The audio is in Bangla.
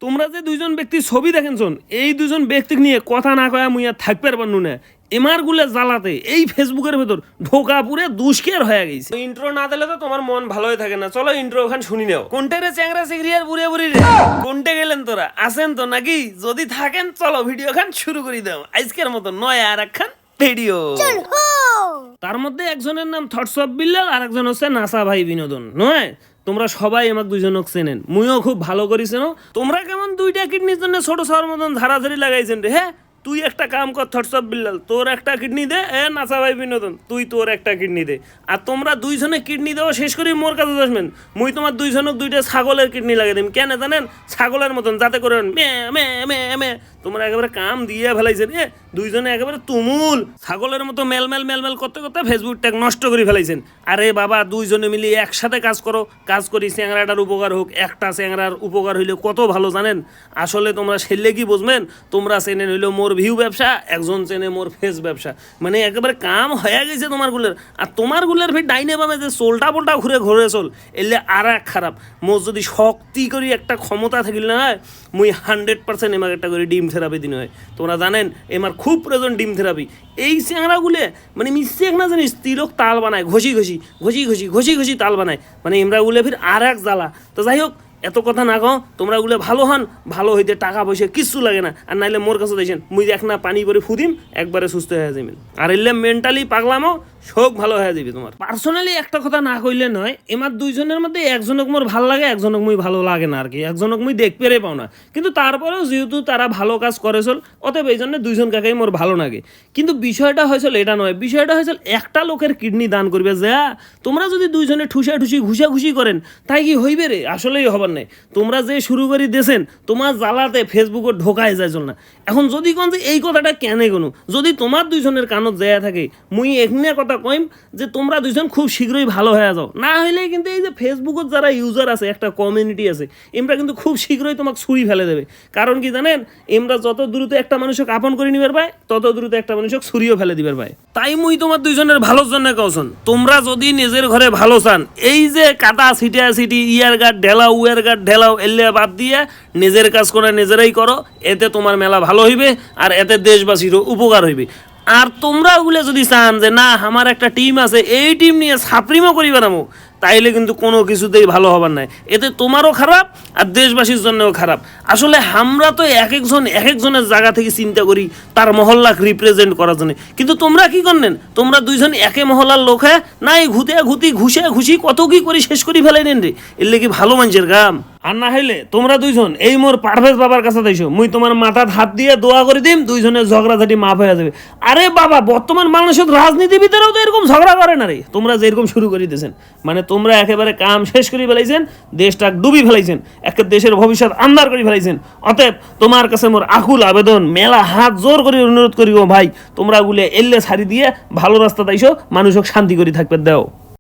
তোমরা যে দুইজন ব্যক্তি ছবি দেখেনছন এই দুজন ব্যক্তি নিয়ে কথা না কয়া মুই আর থাকতে পারবার না। এমার গুলে জ্বালাতে এই ফেসবুকের ভেতর ঢোকা পুরে দুষ্কের হয়ে গেছে। ইন্ট্রো না দিলে তো তোমার মন ভালোই থাকে না। চলো ইন্ট্রো ওখান শুনি নাও। কোনটা রে চ্যাংরা চিংড়ি আর বুড়ে বুড়ি রে, কোনটা গেলেন তোরা? আসেন তো নাকি? যদি থাকেন চলো ভিডিও খান শুরু করে দাও। আজকের মতো নয় আর একখান ভিডিও। তার মধ্যে একজনের নাম থটস অফ বিল্লাল আর একজন হচ্ছে নাসা ভাই বিনোদন। নয় তোমরা সবাই আমাকে দুজনক চেনেন, মুইও খুব ভালো করিস। তোমরা কেমন দুইটা কিডনির জন্য ছোট শহর মতন ধারাধারি লাগাইছেন রে। হ্যাঁ তুই একটা কাম কর থটস অফ বিল্লাল, তোর একটা কিডনি দে। নাসা ভাই বিনোদন তুই তোর একটা কিডনি দে। আর তোমরা দুইজনে কিডনি দেওয়া শেষ করি মোর কাছে আসবেন, মুই তোমার দুইজনক দুইটা ছাগলের কিডনি লাগিয়ে দিম। কেন জানেন? ছাগলের মতন যাতে করে তোমরা একেবারে কাম দিয়ে ফেলাইছেন। দুইজনে একেবারে তুমুল ছাগলের মতো মেলমেল করতে করতে ফেসবুক ট্যাগ নষ্ট করে ফেলাইছেন। আরে বাবা দুইজনে মিলে একসাথে কাজ করো, কাজ করি চ্যাংরাটার উপকার হোক। একটা চ্যাংরার উপকার হইলে কত ভালো জানেন? আসলে তোমরা সেলে কি বুঝবেন? তোমরা চেনেন হইলো মোর ভিউ ব্যবসা, একজন চেনে মোর ফেস ব্যবসা। মানে একেবারে কাম হয়ে গেছে তোমার গুলের। আর তোমার গুলের ফের ডাইনে বামে যে চোলটা পোলটা ঘুরে চল এলে আর এক খারাপ। মোর যদি শক্তি করি একটা ক্ষমতা থাকিল না হয় মুই 100% এমাকে একটা করে ডিম থেরাপি দিন হয়। তোমরা জানেন এমার খুব প্রয়োজন ডিম থেরাপি। এই চ্যাংরাগুলে মানে মিশে না জানিস তিলক তাল বানায়, ঘষি তাল বানায়। মানে এমরাগুলো ফির আর এক জ্বালা। তো যাই হোক এত কথা না কও, তোমরা গুলো ভালো হন, ভালো হইতে টাকা পয়সা কিচ্ছু লাগে না। আর নাইলে মোর কাছে দেখছেন মুই দেখ না পানি করে ফুদিম একবারে সুস্থ হয়ে যাবেন। আর এলে মেন্টালি পাগলামো শোক ভালো হয়ে যাবে তোমার। পার্সোনালি একটা কথা না কইলে নয়, এমার দুইজনের মধ্যে একজনক মোর ভাল লাগে, একজনক মুই ভালো লাগে না আর কি। একজনক মুই দেখ পেরে পাও না, কিন্তু তারপরেও যেহেতু তারা ভালো কাজ করেছিল অতএব এই জন্য দুইজন কাকেই মোর ভালো লাগে। কিন্তু বিষয়টা হয়েছিল এটা নয়, বিষয়টা হয়েছিল একটা লোকের কিডনি দান করবে যা। তোমরা যদি দুইজনে ঠুসাঠুসি ঘুষাঘুষি করেন তাই কি হইবে রে? আসলেই হবার নাই। তোমরা যে শুরু করে দিয়েছেন তোমার জ্বালাতে ফেসবুকে ঢোকায় যায় চল না। এখন যদি কোন যে এই কথাটা কেন কোনো যদি তোমার দুইজনের কানত যায় থাকে, মুই এখানে কথা কইম যে তোমরা দুইজন খুব শীঘ্রই ভালো হয়ে যাও। না হইলে কিন্তু এই যে ফেসবুকের যারা ইউজার আছে, একটা কমিউনিটি আছে, এমরা কিন্তু খুব শীঘ্রই তোমাকে ছুরি ফেলে দেবে। কারণ কি জানেন? এমরা যত দ্রুত একটা মানুষকে আপন করে নিবার পায় তত দ্রুত একটা মানুষকে ছুরিও ফেলে দিবার পায়। তাই মুই তোমার দুইজনের ভালোর জন্য কওছন, তোমরা যদি নিজের ঘরে ভালো চান, এই যে কাটা সিটি ইয়ার গার্ড ঢেলাও উয়ার গার্ড ঢেলাও এলে বাদ দিয়ে নিজের কাজ করে নিজেরাই করো। এতে তোমার মেলা ভালো হইবে আর এতে দেশবাসীরও উপকার হইবে। আর তোমরা ওগুলো যদি চান যে না আমার একটা টিম আছে, এই টিম নিয়ে সাপ্রিমও করি বেড়ামো, তাইলে কিন্তু কোনো কিছুতেই ভালো হবার নাই। এতে তোমারও খারাপ আর দেশবাসীর জন্যও খারাপ। আসলে আমরা তো এক একজনের জায়গা থেকে চিন্তা করি তার মহল্লাকে রিপ্রেজেন্ট করার জন্য। কিন্তু তোমরা কি করলেন? তোমরা দুইজন একে মহল্লার লোক হ্যাঁ নাই ঘুষি কত কি করি শেষ করি ফেলাইলেন রে। এলে কি ভালো মানুষের কাম? আর না হইলে তোমরা দুইজন এই মোর পারভেজ বাবার কাছে দিয়েছো, মুই তোমার মাথার হাত দিয়ে দোয়া করে দিম, দুইজনের ঝগড়াঝাটি মাফ হয়ে যাবে। আরে বাবা বর্তমান মানুষের রাজনীতিবিদেরাও তো এরকম ঝগড়া করে না রে। তোমরা যেরকম শুরু করে দিয়েছেন, মানে তোমরা একেবারে কাম শেষ করে ফেলাইছেন, দেশটা ডুবি ফেলাইছেন, একটা দেশের ভবিষ্যৎ আন্ধার করে ফেলাইছেন। অতএব তোমার কাছে মোর আকুল আবেদন, মেলা হাত জোর করে অনুরোধ করিও ভাই, তোমরা গুলে এল্লে ছাড়ি দিয়ে ভালো রাস্তা দাইছো, মানুষক শান্তি করে থাকবে দাও।